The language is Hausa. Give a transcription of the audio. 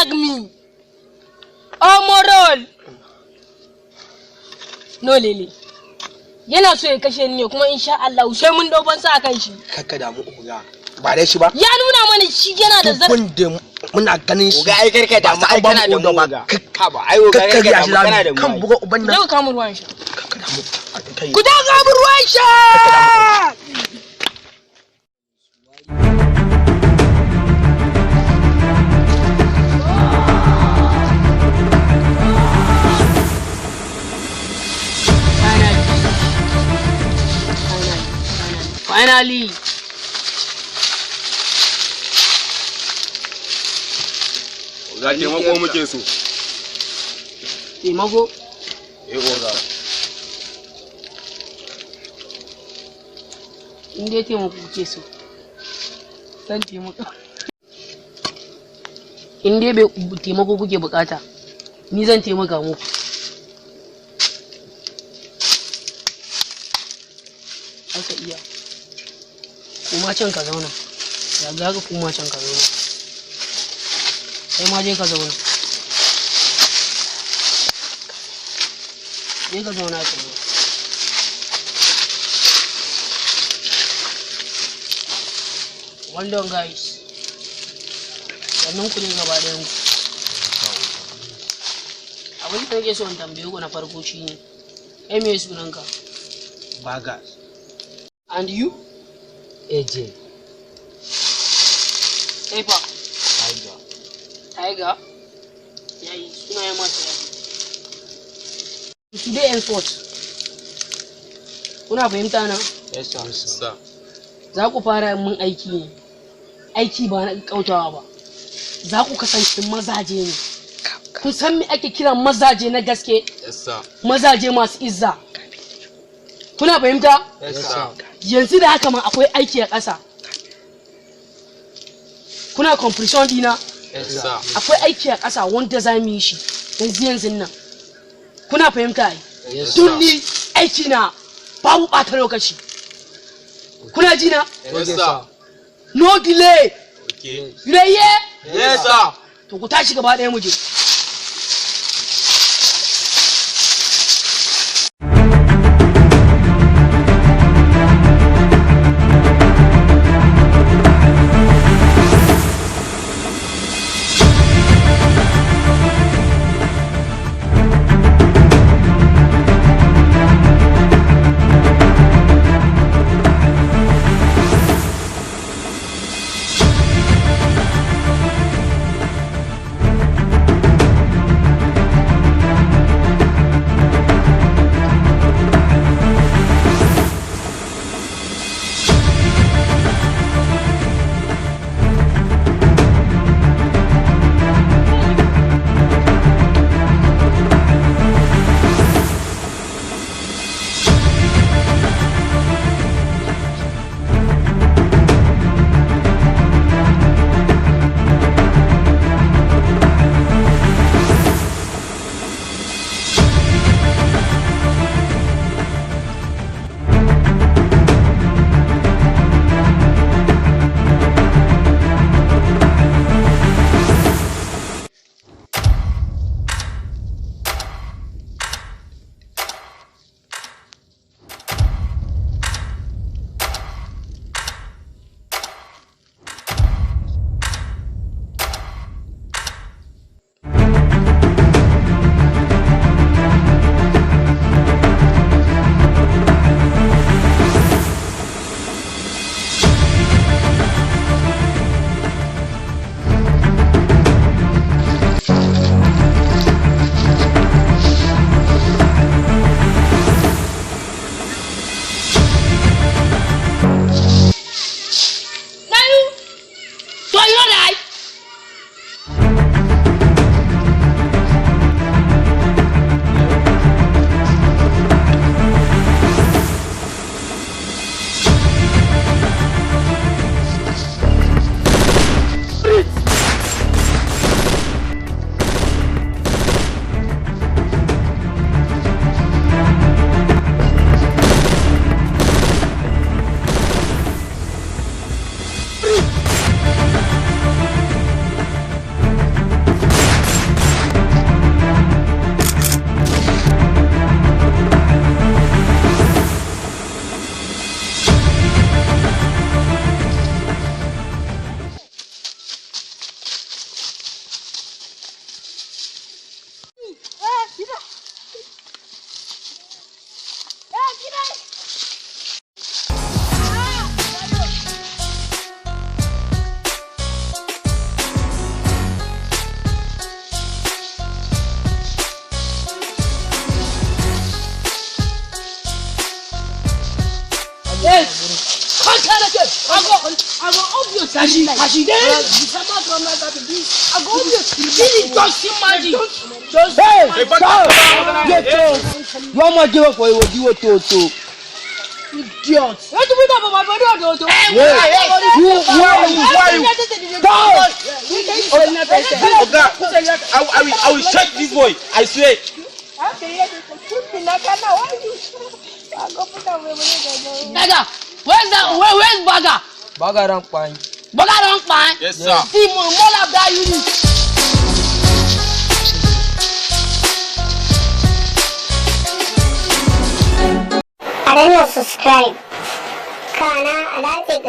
attack me. Oh, moral. No, Lily. Yana so ya kashe ni ne kuma insha Allah sai mun doban sa kan shi. Kakka da mu uga. Ba dai shi ba. Ya nuna mana shi yana da zarafi. Kun muna ganin shi. Uga ai karka da mu ai kana da mu uga. Kakka ba ai uga karka da mu kana da mu. Kan buga uban nan. Daga kamun ruwan sha. Kakka da mu. Ku daga kamun ruwan sha. Finally. Za taimako muke so. Taimako? Oga. In dai taimako kuke so. Zan taimako. In dai taimako kuke bukata, ni zan taimaka muku. Haka iya. Kuma can ka zauna. Ya ga ka kuma can ka zauna. Sai ma je ka zauna. Je ka zauna ka ne. Well done, guys. Sannan ku ne gaba ɗayan ku. Abin da nake so in tambaye ku na farko shine, kai me sunanka? Bagas. And you? AJ. Epa. Tiger. Tiger? Yayi sunayen masu yaji. Today and sport. Kuna fahimta na? Yes sir. Za ku fara mun aiki ne. Aiki ba na kautawa ba. Za ku kasance mazaje ne. Kun san me ake kiran mazaje na gaske? Yes sir. Mazaje masu izza. Kuna fahimta? Yes sir. Yanzu da haka ma akwai aiki a ƙasa. Kuna compression dina? Yes sir. Akwai aiki a ƙasa wanda za mu yi shi yanzu nan. Kuna fahimta ai? Yes sir. Tun ni aiki na babu ɓata lokaci. Kuna ji na? Yes sir. No delay. Okay. You dey hear? Yes sir. To ku tashi gaba ɗaya mu je. Kashi. Just imagine. Hey, you want to give up for you? Give it to. Idiot. What do we know about my brother? I will shake this boy. I swear. Baga, where's Baga? Baga don't find. Baga don't find. Yes, sir. See, more of that unit. I don't know, subscribe. Kana, I like it,